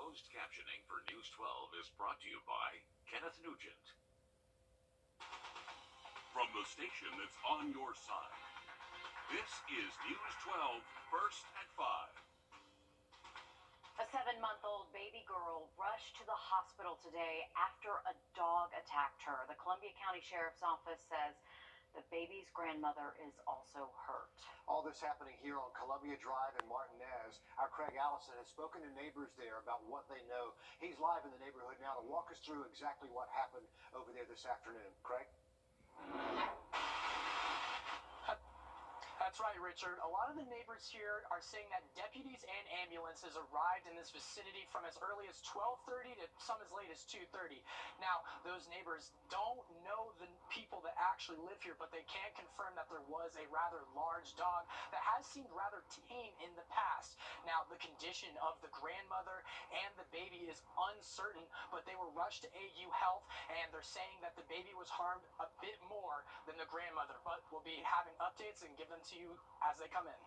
Closed captioning for News 12 is brought to you by Kenneth Nugent. From the station that's on your side, this is News 12 First at 5. A 7-month-old baby girl rushed to the hospital today after a dog attacked her. The Columbia County Sheriff's Office says the baby's grandmother is also hurt. All this happening here on Columbia Drive in Martinez. Our Craig Allison has spoken to neighbors there about what they know. He's live in the neighborhood now to walk us through exactly what happened over there this afternoon. Craig? That's right, Richard. A lot of the neighbors here are saying that deputies and ambulances arrived in this vicinity from as early as 12:30 to some as late as 2:30. Now, those neighbors don't know the people that actually live here, but they can confirm that there was a rather large dog that has seemed rather tame in the past. Now, the condition of the grandmother and the baby is uncertain, but they were rushed to AU Health, and they're saying that the baby was harmed a bit more than the grandmother, but we'll be having updates and give them to you as they come in.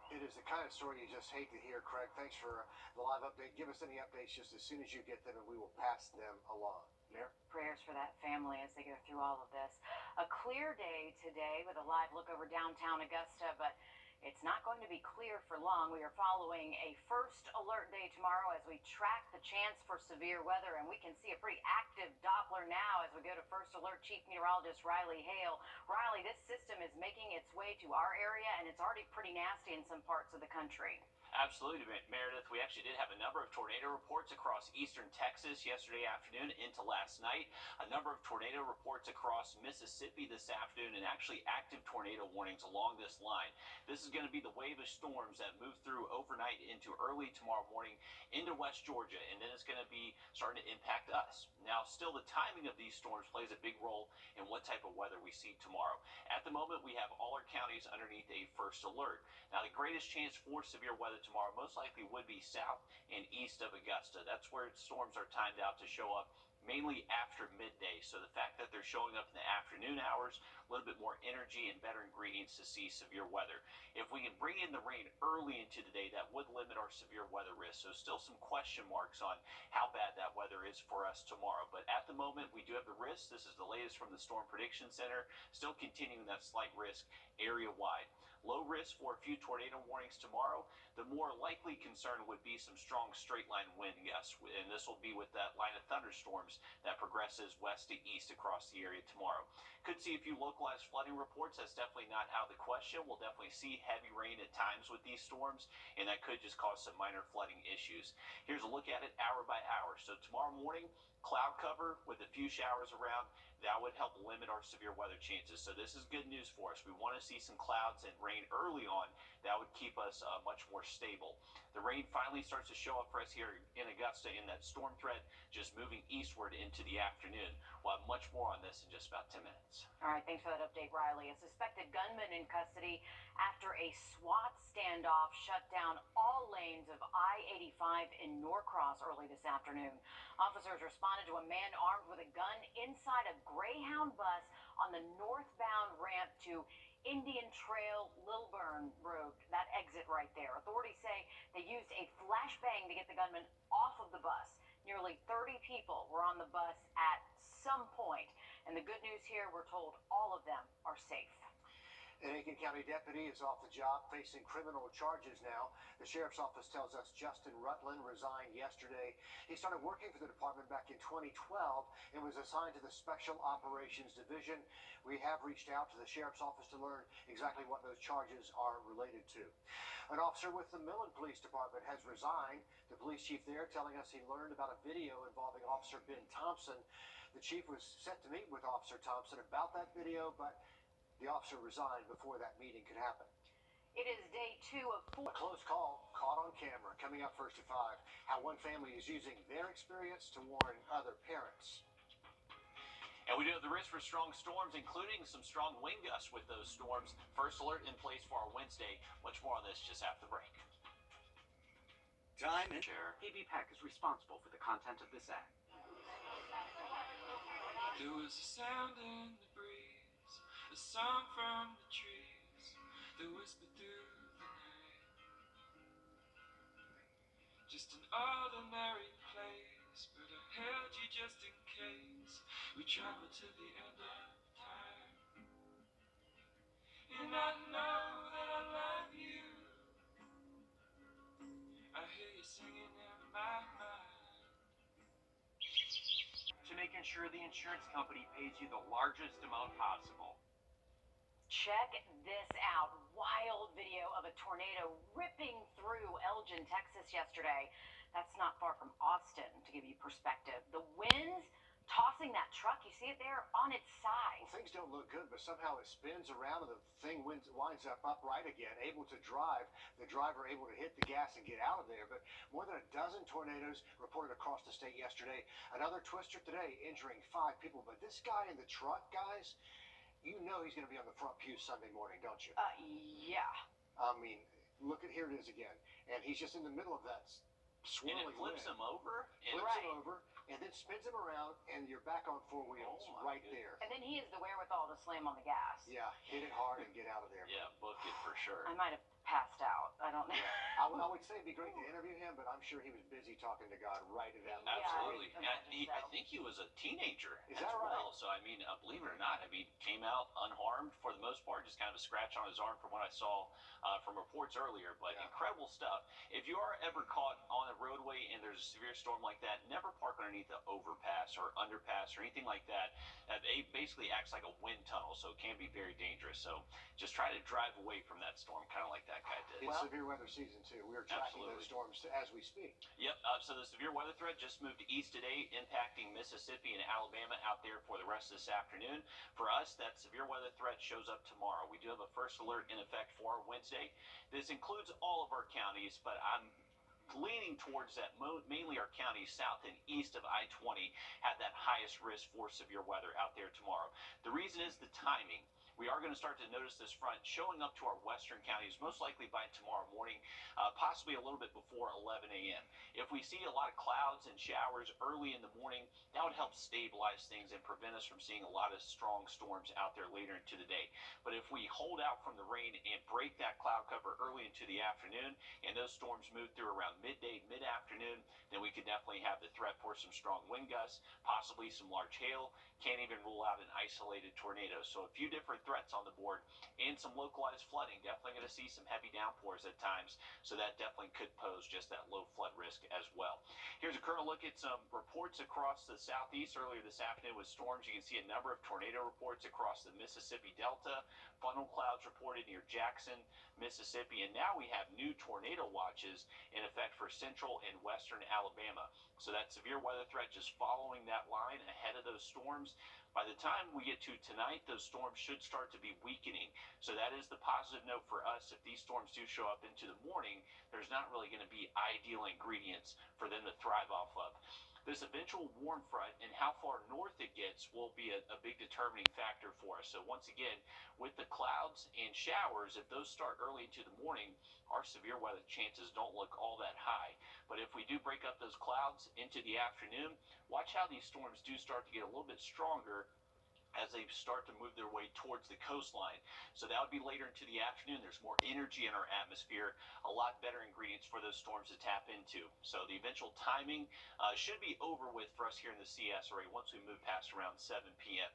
It is the kind of story you just hate to hear, Craig. Thanks for the live update. Give us any updates just as soon as you get them, and we will pass them along. Mayor? Prayers for that family as they go through all of this. A clear day today with a live look over downtown Augusta, but it's not going to be clear for long. We are following a first alert day tomorrow as we track the chance for severe weather, and we can see a pretty active Doppler now as we go to first alert Chief Meteorologist Riley Hale. Riley, this system is making its way to our area, and it's already pretty nasty in some parts of the country. Absolutely, Meredith. We actually did have a number of tornado reports across eastern Texas yesterday afternoon into last night. A number of tornado reports across Mississippi this afternoon, and actually active tornado warnings along this line. This is going to be the wave of storms that move through overnight into early tomorrow morning into West Georgia, and then it's going to be starting to impact us. Now, still, the timing of these storms plays a big role in what type of weather we see tomorrow. At the moment, we have all our counties underneath a first alert. Now, the greatest chance for severe weather tomorrow most likely would be south and east of Augusta. That's where storms are timed out to show up mainly after midday. So the fact that they're showing up in the afternoon hours, a little bit more energy and better ingredients to see severe weather. If we can bring in the rain early into the day, that would limit our severe weather risk. So still some question marks on how bad that weather is for us tomorrow. But at the moment, we do have the risk. This is the latest from the Storm Prediction Center. Still continuing that slight risk area-wide. Low risk for a few tornado warnings tomorrow. The more likely concern would be some strong straight line wind gusts, and this will be with that line of thunderstorms that progresses west to east across the area tomorrow. Could see a few localized flooding reports. That's definitely not out of the question. We'll definitely see heavy rain at times with these storms, and that could just cause some minor flooding issues. Here's a look at it hour by hour. So tomorrow morning, cloud cover with a few showers around. That would help limit our severe weather chances. So this is good news for us. We want to see some clouds and rain early on. That would keep us much more stable. The rain finally starts to show up for us here in Augusta in that storm threat just moving eastward into the afternoon. We'll have much more on this in just about 10 minutes. All right, thanks for that update, Riley. A suspected gunman in custody after a SWAT standoff shut down all lanes of I-85 in Norcross early this afternoon. Officers responded to a man armed with a gun inside a Greyhound bus on the northbound ramp to Indian Trail Lilburn Road, that exit right there. Authorities say they used a flashbang to get the gunman off of the bus. Nearly 30 people were on the bus at some point, and the good news here, we're told all of them are safe. An Aiken County deputy is off the job facing criminal charges now. The sheriff's office tells us Justin Rutland resigned yesterday. He started working for the department back in 2012 and was assigned to the Special Operations Division. We have reached out to the sheriff's office to learn exactly what those charges are related to. An officer with the Millen Police Department has resigned. The police chief there telling us he learned about a video involving Officer Ben Thompson. The chief was set to meet with Officer Thompson about that video, but the officer resigned before that meeting could happen. It is day 2 of 4. A close call caught on camera. Coming up first at 5, how one family is using their experience to warn other parents. And we do have the risk for strong storms, including some strong wind gusts with those storms. First alert in place for our Wednesday. Much more on this just after the break. Time and share. PB is responsible for the content of this ad. There was a sound in the breeze, a song from the trees that whispered through the night. just an ordinary place, but I held you just in case we travel to the end of time. And I know that I love you. I hear you singing in my mind. To making sure the insurance company pays you the largest amount possible. Check this out. Wild video of a tornado ripping through Elgin, Texas yesterday. That's not far from Austin, to give you perspective. The winds tossing that truck, you see it there, on its side. Well, things don't look good, but somehow it spins around and the thing winds up upright again, able to drive. The driver able to hit the gas and get out of there. But more than a dozen tornadoes reported across the state yesterday. Another twister today, injuring 5 people. But this guy in the truck, guys, you know he's going to be on the front pew Sunday morning, don't you? Yeah. I mean, look at, here it is again. And he's just in the middle of that swirling And it flips wind. him over. And Flips him over, and then spins him around, and you're back on 4 wheels right there. And then he has the wherewithal to slam on the gas. Yeah, hit it hard and get out of there. yeah, book it for sure. I might have passed out. I don't know. I would say it'd be great to interview him, but I'm sure he was busy talking to God right at that moment. Absolutely. I And imagine I so. think he was a teenager Is as that right? well. So, I mean, believe it or not, I mean, came out unharmed for the most part, just kind of a scratch on his arm from what I saw from reports earlier. But Yeah. incredible stuff. If you are ever caught on a roadway and there's a severe storm like that, never park underneath the overpass or underpass or anything like that. It basically acts like a wind tunnel, so it can be very dangerous. So just try to drive away from that storm, kind of like that guy did. It's severe weather season, too. We are tracking Absolutely. those storms as we speak. Yep. So the severe weather threat just moved east today, impacting Mississippi and Alabama out there for the rest of this afternoon. For us, that severe weather threat shows up tomorrow. We do have a first alert in effect for our Wednesday. This includes all of our counties, but I'm leaning towards that mainly our counties south and east of I-20 have that highest risk for severe weather out there tomorrow. The reason is the timing. We are going to start to notice this front showing up to our western counties, most likely by tomorrow morning, possibly a little bit before 11 a.m. If we see a lot of clouds and showers early in the morning, that would help stabilize things and prevent us from seeing a lot of strong storms out there later into the day. But if we hold out from the rain and break that cloud cover early into the afternoon, and those storms move through around midday, mid-afternoon, then we could definitely have the threat for some strong wind gusts, possibly some large hail. Can't even rule out an isolated tornado. So a few different threats on the board and some localized flooding. Definitely going to see some heavy downpours at times. So that definitely could pose just that low flood risk as well. Here's a current look at some reports across the southeast earlier this afternoon with storms. You can see a number of tornado reports across the Mississippi Delta. Funnel clouds reported near Jackson, Mississippi. And now we have new tornado watches in effect for central and western Alabama. So that severe weather threat just following that line ahead of those storms. By the time we get to tonight, those storms should start to be weakening. So that is the positive note for us. If these storms do show up into the morning, there's not really going to be ideal ingredients for them to thrive off of. This eventual warm front and how far north it gets will be a big determining factor for us. So once again, with the clouds and showers, if those start early into the morning, our severe weather chances don't look all that high. But if we do break up those clouds into the afternoon, watch how these storms do start to get a little bit stronger as they start to move their way towards the coastline. So that would be later into the afternoon. There's more energy in our atmosphere, a lot better ingredients for those storms to tap into. So the eventual timing should be over with for us here in the CSRA once we move past around 7 p.m.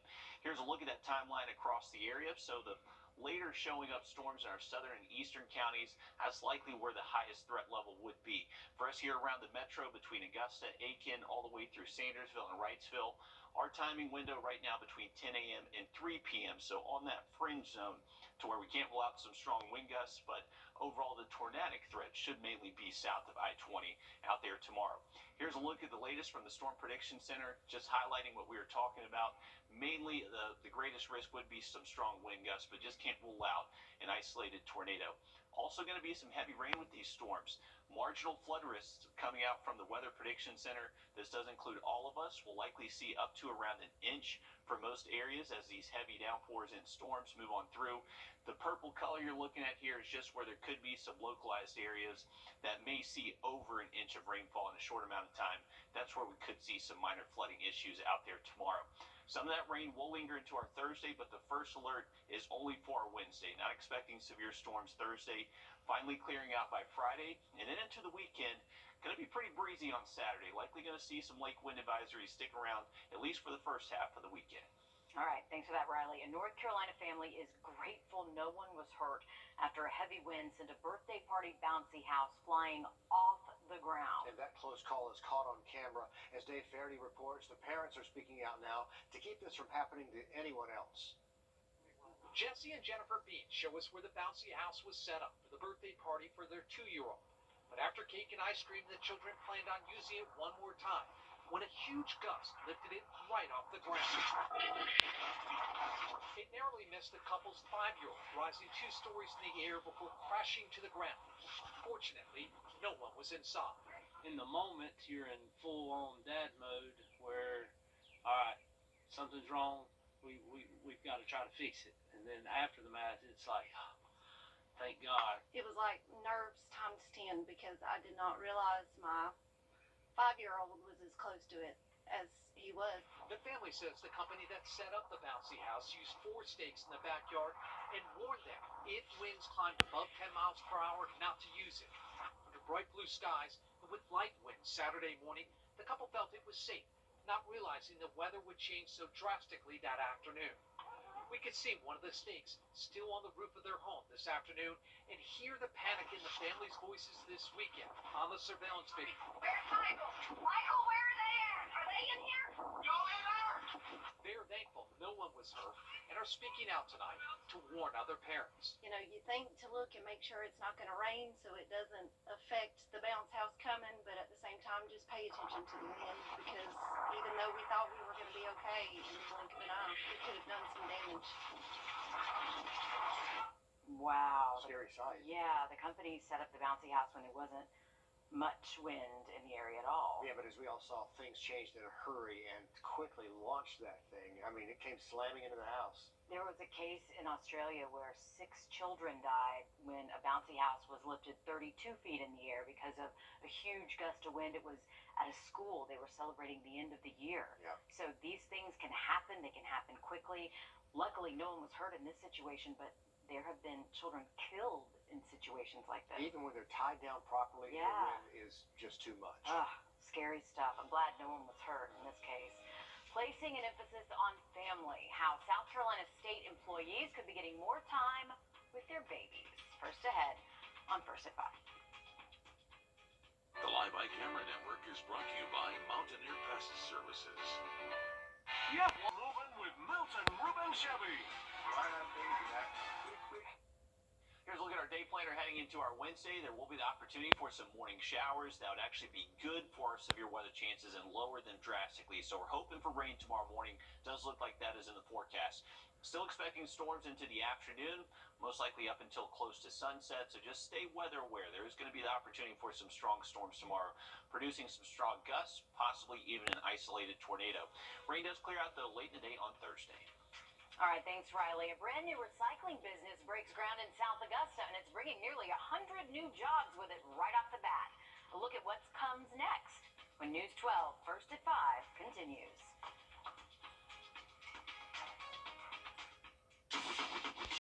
Here's a look at that timeline across the area. So the later showing up storms in our southern and eastern counties, that's likely where the highest threat level would be. For us here around the metro between Augusta, Aiken, all the way through Sandersville and Wrightsville, our timing window right now between 10 a.m. and 3 p.m. So on that fringe zone to where we can't rule out some strong wind gusts, but overall the tornadic threat should mainly be south of I-20 out there tomorrow. Here's a look at the latest from the Storm Prediction Center, just highlighting what we were talking about. Mainly the greatest risk would be some strong wind gusts, but just can't rule out an isolated tornado. Also going to be some heavy rain with these storms. Marginal flood risks coming out from the Weather Prediction Center. This does include all of us. We'll likely see up to around an inch for most areas as these heavy downpours and storms move on through. The purple color you're looking at here is just where there could be some localized areas that may see over an inch of rainfall in a short amount of time. That's where we could see some minor flooding issues out there tomorrow. Some of that rain will linger into our Thursday, but the first alert is only for our Wednesday. Not expecting severe storms Thursday, finally clearing out by Friday, and then into the weekend. Going to be pretty breezy on Saturday. Likely going to see some lake wind advisories stick around, at least for the first half of the weekend. All right, thanks for that, Riley. A North Carolina family is grateful no one was hurt after a heavy wind sent a birthday party bouncy house flying off the ground. And that close call is caught on camera. As Dave Faraday reports, the parents are speaking out now to keep this from happening to anyone else. Jesse and Jennifer Bean show us where the bouncy house was set up for the birthday party for their 2-year-old. But after cake and ice cream, the children planned on using it one more time when a huge gust lifted it right off the ground. It narrowly missed the couple's 5-year-old, rising 2 stories in the air before crashing to the ground. Fortunately, no one was inside. In the moment, you're in full-on dad mode where, all right, something's wrong. We've got to try to fix it. And then after the math, it's like, oh, thank God. It was like nerves times 10 because I did not realize my 5-year-old was as close to it as he was. The family says the company that set up the bouncy house used 4 stakes in the backyard and warned them if winds climbed above 10 miles per hour not to use it. Under bright blue skies and with light winds Saturday morning, the couple felt it was safe, not realizing the weather would change so drastically that afternoon. We could see one of the stakes still on the roof of their home this afternoon and hear the panic in the family's voices this weekend on the surveillance video. Where's Michael? Michael, where are they at? Are they in here? Go in there! They're thankful no one was hurt and are speaking out tonight to warn other parents. You know, you think to look and make sure it's not going to rain so it doesn't affect the bounce house coming, but at the same time, just pay attention to the wind because even though we thought we were going to be okay, in the blink of an eye, it could have done some damage. Wow. Scary sight. Yeah, the company set up the bouncy house when there wasn't much wind in the area at all. Yeah, but as we all saw, things changed in a hurry and quickly launched that thing. I mean, it came slamming into the house. There was a case in Australia where 6 children died when a bouncy house was lifted 32 feet in the air because of a huge gust of wind. It was at a school. They were celebrating the end of the year. Yeah. So these things can happen. They can happen quickly. Luckily, no one was hurt in this situation, but there have been children killed in situations like this. Even when they're tied down properly, Yeah. the wind is just too much. Scary stuff. I'm glad no one was hurt in this case. Placing an emphasis on family, how South Carolina state employees could be getting more time with their babies. First ahead on First at 5. The Live by Camera Network is brought to you by Mountaineer Pest Services. Yep, we're moving with Milton Ruben Chevy. Right up into that. Here's a look at our day planner heading into our Wednesday. There will be the opportunity for some morning showers. That would actually be good for our severe weather chances and lower them drastically. So we're hoping for rain tomorrow morning. Does look like that is in the forecast. Still expecting storms into the afternoon, most likely up until close to sunset. So just stay weather aware. There is going to be the opportunity for some strong storms tomorrow, producing some strong gusts, possibly even an isolated tornado. Rain does clear out though late in the day on Thursday. All right, thanks, Riley. A brand new recycling business breaks ground in South Augusta, and it's bringing nearly 100 new jobs with it right off the bat. A look at what comes next when News 12 First at 5 continues.